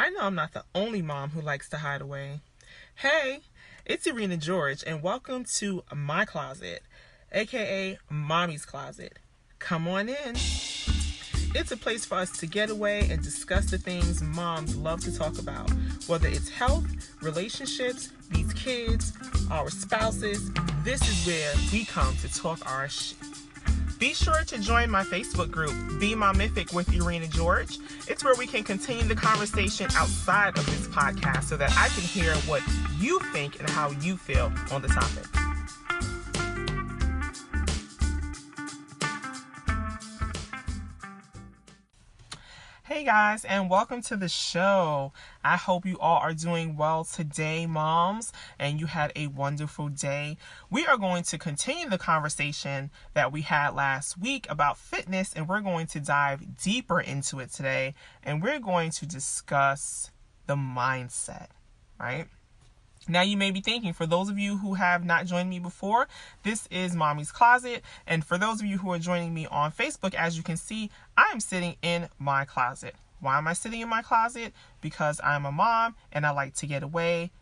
I know I'm not the only mom who likes to hide away. Hey, it's Ereena George, and welcome to my closet, aka Mommy's Closet. Come on in. It's a place for us to get away and discuss the things moms love to talk about, whether it's health, relationships, these kids, our spouses. This is where we come to talk our shit. Be sure to join my Facebook group, Be Momific with Ereena George. It's where we can continue the conversation outside of this podcast so that I can hear what you think and how you feel on the topic. Hey guys, and welcome to the show. I hope you all are doing well today, moms, and you had a wonderful day. We are going to continue the conversation that we had last week about fitness, and we're going to dive deeper into it today, and we're going to discuss the mindset, right? Now you may be thinking, for those of you who have not joined me before, this is Mommy's Closet. And for those of you who are joining me on Facebook, as you can see, I am sitting in my closet. Why am I sitting in my closet? Because I'm a mom and I like to get away.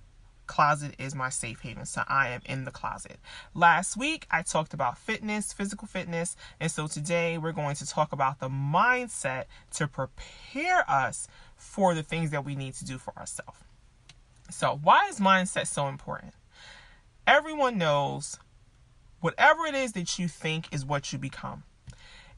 Closet is my safe haven, so I am in the closet. Last week, I talked about fitness, physical fitness, and so today we're going to talk about the mindset to prepare us for the things that we need to do for ourselves. So why is mindset so important? Everyone knows whatever it is that you think is what you become.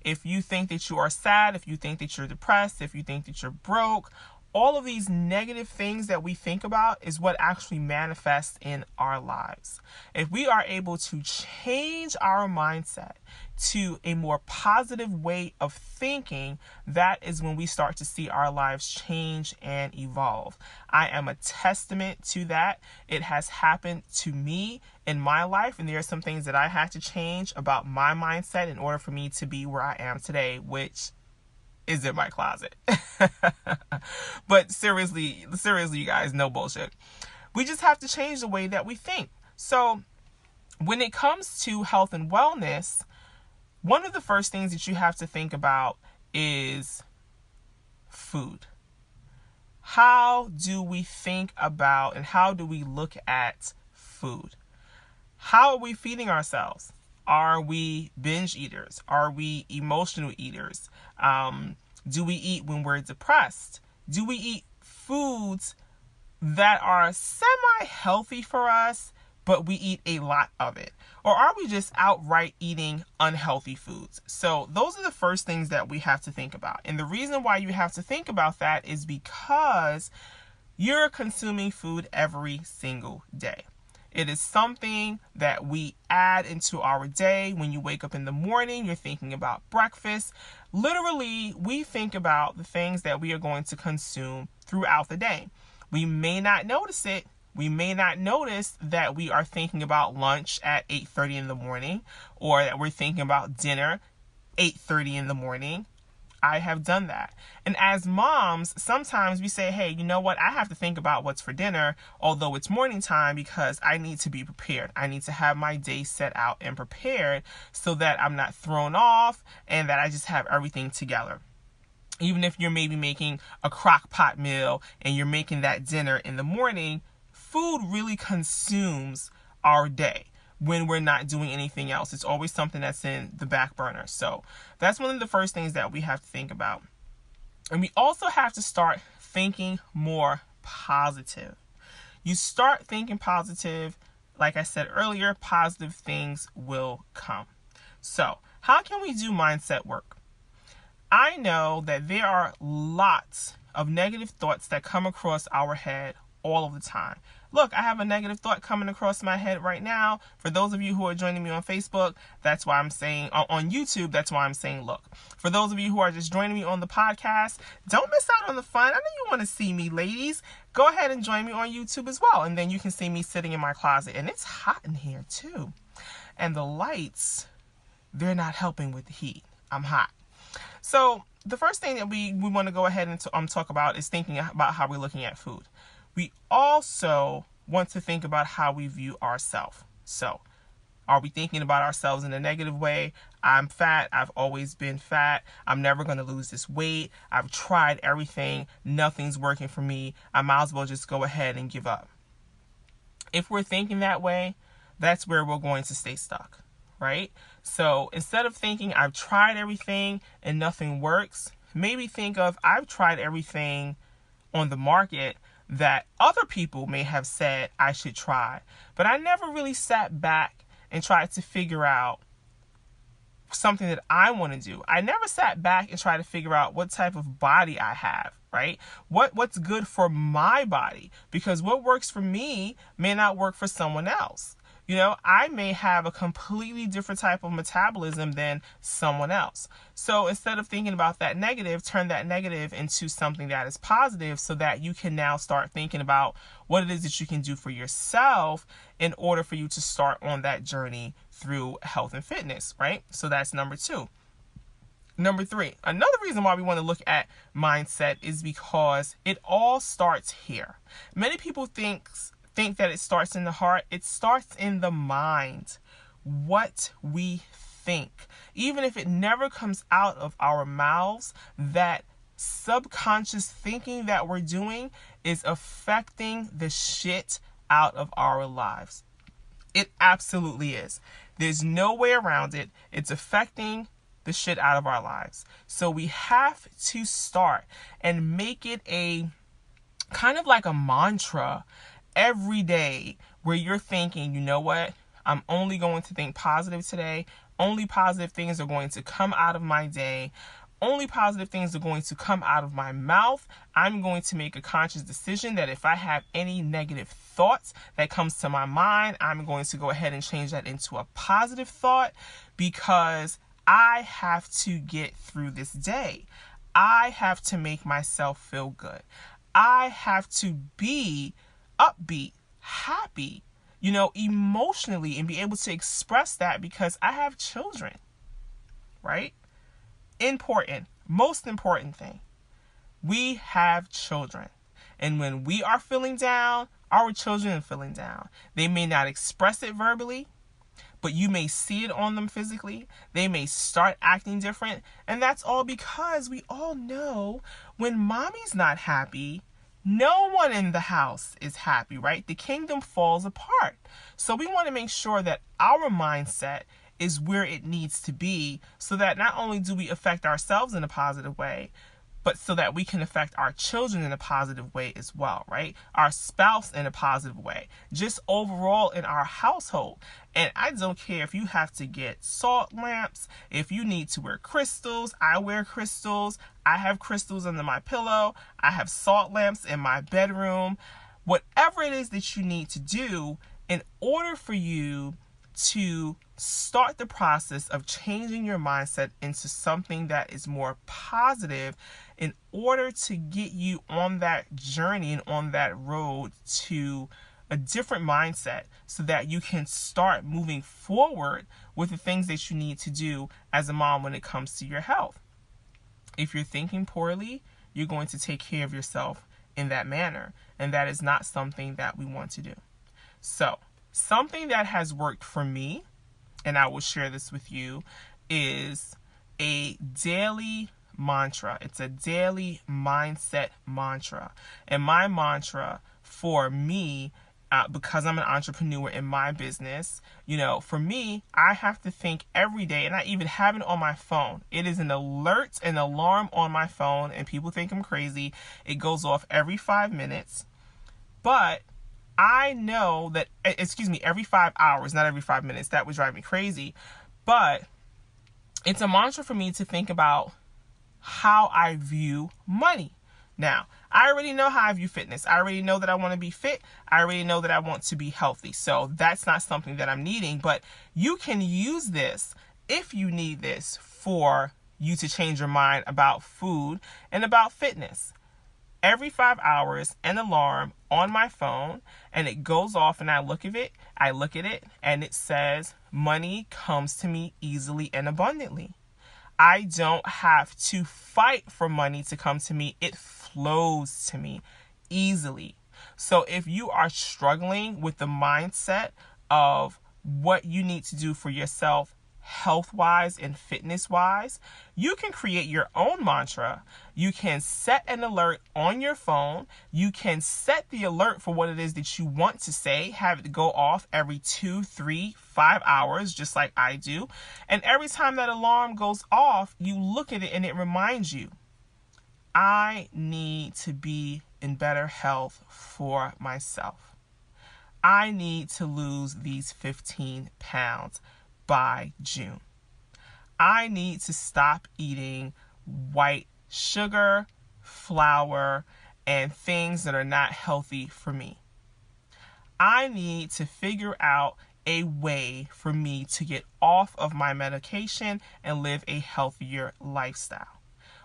If you think that you are sad, if you think that you're depressed, if you think that you're broke, all of these negative things that we think about is what actually manifests in our lives. If we are able to change our mindset to a more positive way of thinking, that is when we start to see our lives change and evolve. I am a testament to that. It has happened to me in my life, and there are some things that I had to change about my mindset in order for me to be where I am today, which is in my closet. But seriously, you guys, no bullshit. We just have to change the way that we think. So when it comes to health and wellness, one of the first things that you have to think about is food. How do we think about and how do we look at food? How are we feeding ourselves? Are we binge eaters? Are we emotional eaters? Do we eat when we're depressed? Do we eat foods that are semi-healthy for us, but we eat a lot of it? Or are we just outright eating unhealthy foods? So those are the first things that we have to think about. And the reason why you have to think about that is because you're consuming food every single day. It is something that we add into our day. When you wake up in the morning, you're thinking about breakfast. Literally, we think about the things that we are going to consume throughout the day. We may not notice it. We may not notice that we are thinking about lunch at 8:30 in the morning, or that we're thinking about dinner 8:30 in the morning. I have done that. And as moms, sometimes we say, hey, you know what? I have to think about what's for dinner, although it's morning time, because I need to be prepared. I need to have my day set out and prepared so that I'm not thrown off and that I just have everything together. Even if you're maybe making a crock pot meal and you're making that dinner in the morning, food really consumes our day. When we're not doing anything else, it's always something that's in the back burner. So that's one of the first things that we have to think about. And we also have to start thinking more positive. You start thinking positive, like I said earlier, positive things will come. So how can we do mindset work? I know that there are lots of negative thoughts that come across our head all of the time. Look, I have a negative thought coming across my head right now. For those of you who are joining me on Facebook, that's why I'm saying, on YouTube, that's why I'm saying look. For those of you who are just joining me on the podcast, don't miss out on the fun. I know you want to see me, ladies. Go ahead and join me on YouTube as well. And then you can see me sitting in my closet. And it's hot in here too. And the lights, they're not helping with the heat. I'm hot. So the first thing that we want to go ahead and talk about is thinking about how we're looking at food. We also want to think about how we view ourselves. So, are we thinking about ourselves in a negative way? I'm fat. I've always been fat. I'm never going to lose this weight. I've tried everything. Nothing's working for me. I might as well just go ahead and give up. If we're thinking that way, that's where we're going to stay stuck, right? So instead of thinking I've tried everything and nothing works, maybe think of I've tried everything on the market that other people may have said I should try, but I never really sat back and tried to figure out something that I want to do. I never sat back and tried to figure out what type of body I have, right? What's good for my body, because what works for me may not work for someone else. I may have a completely different type of metabolism than someone else. So instead of thinking about that negative, turn that negative into something that is positive, so that you can now start thinking about what it is that you can do for yourself in order for you to start on that journey through health and fitness, right? So that's number 2. Number 3, another reason why we want to look at mindset is because it all starts here. Many people think that it starts in the heart. It starts in the mind. What we think. Even if it never comes out of our mouths, that subconscious thinking that we're doing is affecting the shit out of our lives. It absolutely is. There's no way around it. It's affecting the shit out of our lives. So we have to start and make it a kind of like a mantra every day, where you're thinking, you know what? I'm only going to think positive today. Only positive things are going to come out of my day. Only positive things are going to come out of my mouth. I'm going to make a conscious decision that if I have any negative thoughts that comes to my mind, I'm going to go ahead and change that into a positive thought, because I have to get through this day. I have to make myself feel good. I have to be upbeat, happy, emotionally, and be able to express that, because I have children, right? Most important thing. We have children. And when we are feeling down, our children are feeling down. They may not express it verbally, but you may see it on them physically. They may start acting different. And that's all because we all know when mommy's not happy, no one in the house is happy, right? The kingdom falls apart. So we want to make sure that our mindset is where it needs to be, so that not only do we affect ourselves in a positive way, but so that we can affect our children in a positive way as well, right? Our spouse in a positive way, just overall in our household. And I don't care if you have to get salt lamps, if you need to wear crystals. I wear crystals. I have crystals under my pillow. I have salt lamps in my bedroom. Whatever it is that you need to do in order for you to start the process of changing your mindset into something that is more positive, in order to get you on that journey and on that road to a different mindset, so that you can start moving forward with the things that you need to do as a mom when it comes to your health. If you're thinking poorly, you're going to take care of yourself in that manner, and that is not something that we want to do. So, something that has worked for me, and I will share this with you, is a daily mantra. It's a daily mindset mantra. And my mantra for me, because I'm an entrepreneur in my business, for me, I have to think every day, and I even have it on my phone. It is an alert, an alarm on my phone, and people think I'm crazy. It goes off every 5 minutes. But I know that, every 5 hours, not every 5 minutes. That would drive me crazy. But it's a mantra for me to think about how I view money. Now, I already know how I view fitness. I already know that I want to be fit. I already know that I want to be healthy. So that's not something that I'm needing. But you can use this, if you need this, for you to change your mind about food and about fitness. Every 5 hours, an alarm on my phone, and it goes off, and I look at it, and it says, money comes to me easily and abundantly. I don't have to fight for money to come to me. It flows to me easily. So if you are struggling with the mindset of what you need to do for yourself health-wise and fitness-wise, you can create your own mantra. You can set an alert on your phone. You can set the alert for what it is that you want to say, have it go off every 2, 3, 5 hours, just like I do. And every time that alarm goes off, you look at it and it reminds you, I need to be in better health for myself. I need to lose these 15 pounds by June. I need to stop eating white sugar, flour, and things that are not healthy for me. I need to figure out a way for me to get off of my medication and live a healthier lifestyle.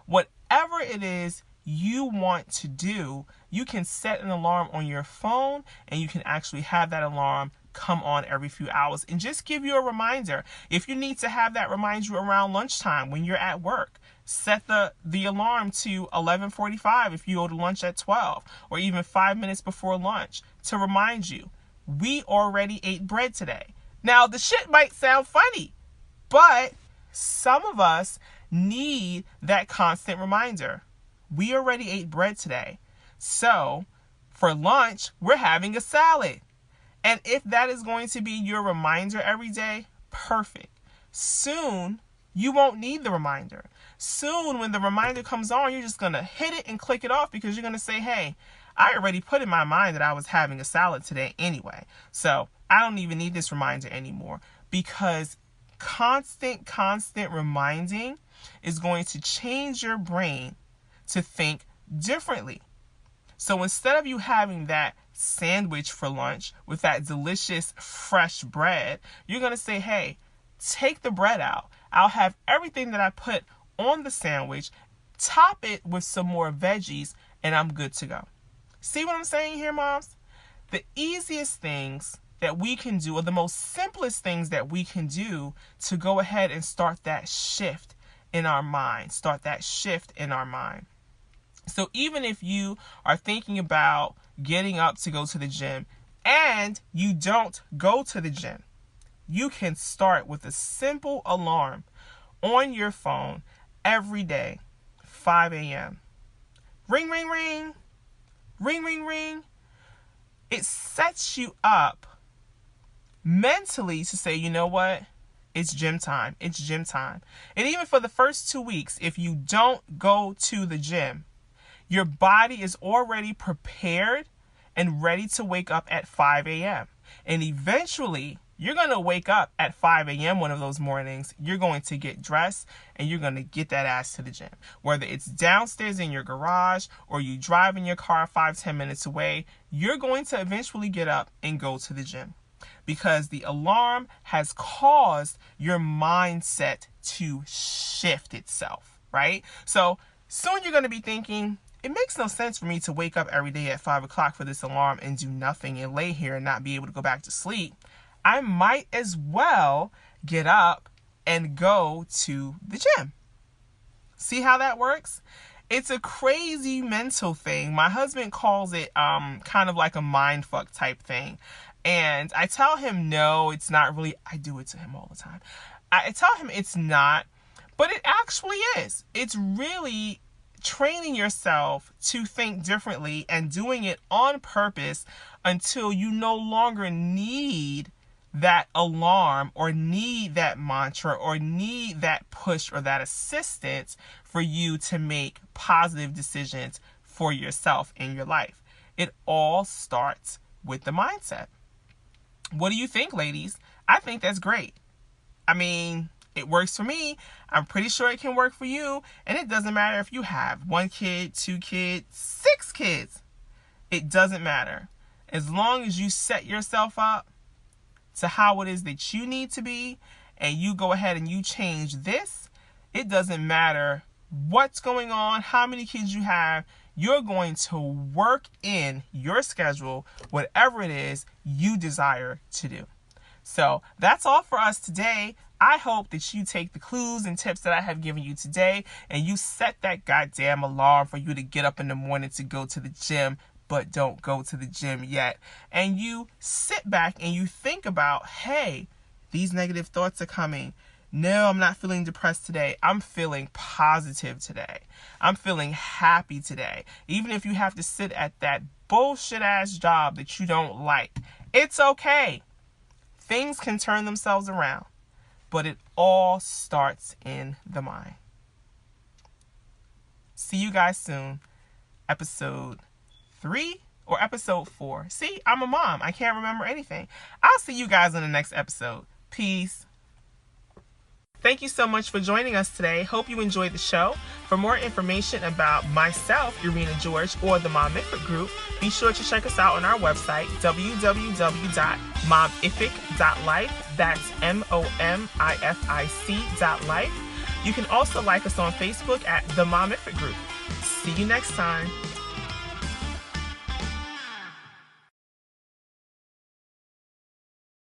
Whatever it is you want to do, you can set an alarm on your phone and you can actually have that alarm come on every few hours and just give you a reminder. If you need to have that remind you around lunchtime when you're at work, set the alarm to 11:45 if you go to lunch at 12, or even 5 minutes before lunch to remind you, we already ate bread today. Now, the shit might sound funny, but some of us need that constant reminder. We already ate bread today. So for lunch, we're having a salad. And if that is going to be your reminder every day, perfect. Soon, you won't need the reminder. Soon, when the reminder comes on, you're just going to hit it and click it off because you're going to say, hey, I already put in my mind that I was having a salad today anyway. So I don't even need this reminder anymore, because constant reminding is going to change your brain to think differently. So instead of you having that sandwich for lunch with that delicious fresh bread, you're going to say, hey, take the bread out. I'll have everything that I put on the sandwich, top it with some more veggies, and I'm good to go. See what I'm saying here, moms? The easiest things that we can do, or the most simplest things that we can do to go ahead and start that shift in our mind. So even if you are thinking about getting up to go to the gym and you don't go to the gym, you can start with a simple alarm on your phone every day, 5 a.m. Ring, ring, ring. Ring, ring, ring. It sets you up mentally to say, you know what? It's gym time. It's gym time. And even for the first 2 weeks, if you don't go to the gym, your body is already prepared and ready to wake up at 5 a.m. And eventually, you're going to wake up at 5 a.m. one of those mornings. You're going to get dressed and you're going to get that ass to the gym. Whether it's downstairs in your garage or you drive in your car 5-10 minutes away, you're going to eventually get up and go to the gym, because the alarm has caused your mindset to shift itself, right? So soon you're going to be thinking, it makes no sense for me to wake up every day at 5 o'clock for this alarm and do nothing and lay here and not be able to go back to sleep. I might as well get up and go to the gym. See how that works? It's a crazy mental thing. My husband calls it kind of like a mind fuck type thing. And I tell him, no, it's not really. I do it to him all the time. I tell him it's not, but it actually is. It's really training yourself to think differently and doing it on purpose until you no longer need that alarm or need that mantra or need that push or that assistance for you to make positive decisions for yourself in your life. It all starts with the mindset. What do you think, ladies? I think that's great. I mean, it works for me. I'm pretty sure it can work for you. And it doesn't matter if you have 1 kid, 2 kids, 6 kids. It doesn't matter. As long as you set yourself up to how it is that you need to be and you go ahead and you change this, it doesn't matter what's going on, how many kids you have. You're going to work in your schedule whatever it is you desire to do. So that's all for us today. I hope that you take the clues and tips that I have given you today and you set that goddamn alarm for you to get up in the morning to go to the gym, but don't go to the gym yet. And you sit back and you think about, hey, these negative thoughts are coming. No, I'm not feeling depressed today. I'm feeling positive today. I'm feeling happy today. Even if you have to sit at that bullshit ass job that you don't like, it's okay. Things can turn themselves around, but it all starts in the mind. See you guys soon. Episode 3 or episode 4. See, I'm a mom. I can't remember anything. I'll see you guys in the next episode. Peace. Thank you so much for joining us today. Hope you enjoyed the show. For more information about myself, Ereena George, or the Momific Group, be sure to check us out on our website, www.momific.life. That's momific.life. You can also like us on Facebook at the Momific Group. See you next time.